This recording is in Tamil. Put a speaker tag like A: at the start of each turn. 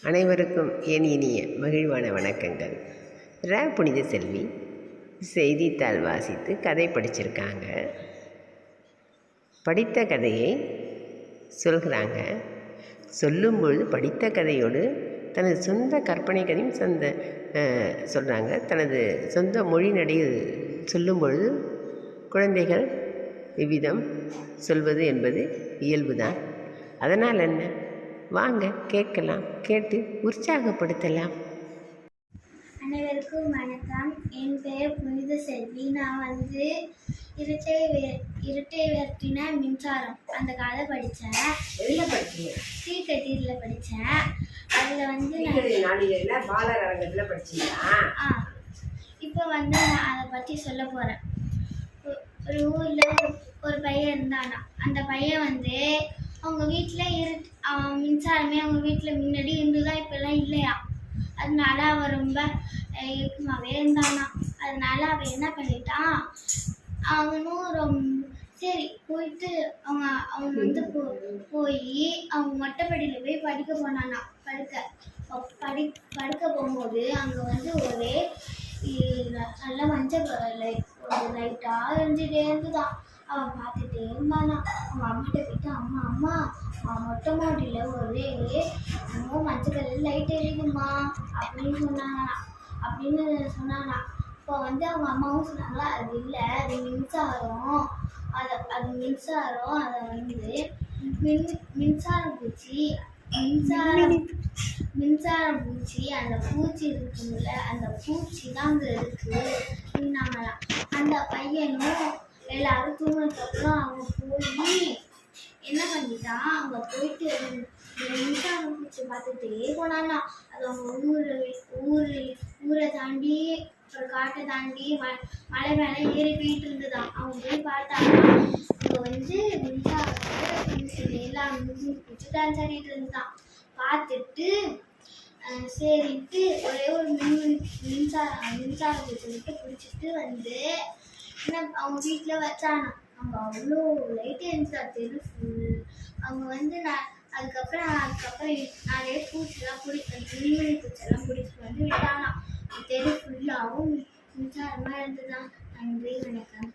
A: அனைவருக்கும் என் இனிய மகிழ்வான வணக்கங்கள். புனித செல்வி செய்தித்தாள் வாசித்து கதை படிச்சிருக்காங்க. படித்த கதையை சொல்கிறாங்க. சொல்லும்பொழுது படித்த கதையோடு தனது சொந்த கற்பனை கதையும் சொல்கிறாங்க. தனது சொந்த மொழி நடையில் சொல்லும் பொழுது குழந்தைகள் இவ்விதம் சொல்வது என்பது இயல்புதான். அதனால் என்ன, வாங்க கேட்கலாம், கேட்டு உற்சாகப்படுத்தலாம்.
B: அனைவருக்கும் வணக்கம். என் பெயர் புனித செல்வி. நான் இருட்டை விரட்டின மின்சாரம் அந்த கதை படித்தேன். ஸ்ரீகட்டீரில் படித்தேன். அதில்
A: பாலர் அரங்கத்தில் படிச்சீங்களா?
B: இப்போ நான் அதை பற்றி சொல்ல போகிறேன். ஒரு ஊரில் ஒரு பையன் இருந்தானா. அந்த பையன் அவங்க வீட்டில் மின்சாரமே அவங்க வீட்டில் முன்னாடி இருந்துதான் இப்போல்லாம் இல்லையா. அதனால அவன் ரொம்ப இறுக்கமாகவே இருந்தானா. அதனால அவன் என்ன பண்ணிட்டான், அவனும் சரி போயிட்டு அவன் போய் அவங்க மொட்டைப்படியில் போய் படிக்க போனானா. படுக்க போகும்போது அங்கே ஒரே நல்ல மஞ்சள் லைட்டாக எரிஞ்சுட்டே இருந்துதான். அவன் பார்த்துட்டே இருந்தானா. அவங்க அம்மாட்ட போயிட்டு, அம்மா மொட்டை மாடியில் ஒரே மஞ்சள் கலர் லைட் எரியுதுமா அப்படின்னு சொன்னானா. இப்போ அவங்க அம்மாவும் சொன்னாங்களா, அது இல்லை, அது மின்சாரம். அது மின்சாரம் பூச்சி அந்த பூச்சி இருக்குல்ல, அந்த பூச்சி தான் அங்கே இருக்குன்னாங்களாம். அந்த பையனும் எல்லாரும் தூங்கினதுக்கப்புறம் அவங்க போய் என்ன பண்ணிட்டான், அங்கே போயிட்டு மின்சாரம் பூச்சி பார்த்துட்டே போனான்னா. அது அவங்க ஊரை தாண்டி ஒரு காட்டை தாண்டி மலை மேலே ஏறி போயிட்டு இருந்துதான். அவங்க போய் பார்த்தாங்கன்னா அங்கே மின்சாரத்தை எல்லாம் பூச்சி டான்ஸ் ஆடிட்டு இருந்துதான். பார்த்துட்டு சரிட்டு ஒரே ஒரு மின்சார பூச்சி மட்டும் பிடிச்சிட்டு அவங்க வீட்டில் வச்சானா. அவங்க அவ்வளோ லைட் இருந்துச்சா தெரு ஃபுல். அவங்க அதுக்கப்புறம் நிறைய பூச்சிலாம் பூச்செல்லாம் பிடிச்சிட்டு விட்டானா. தெரு ஃபுல்லாகவும் மின்சாரமாக இருந்துதான். நன்றி, வணக்கம்.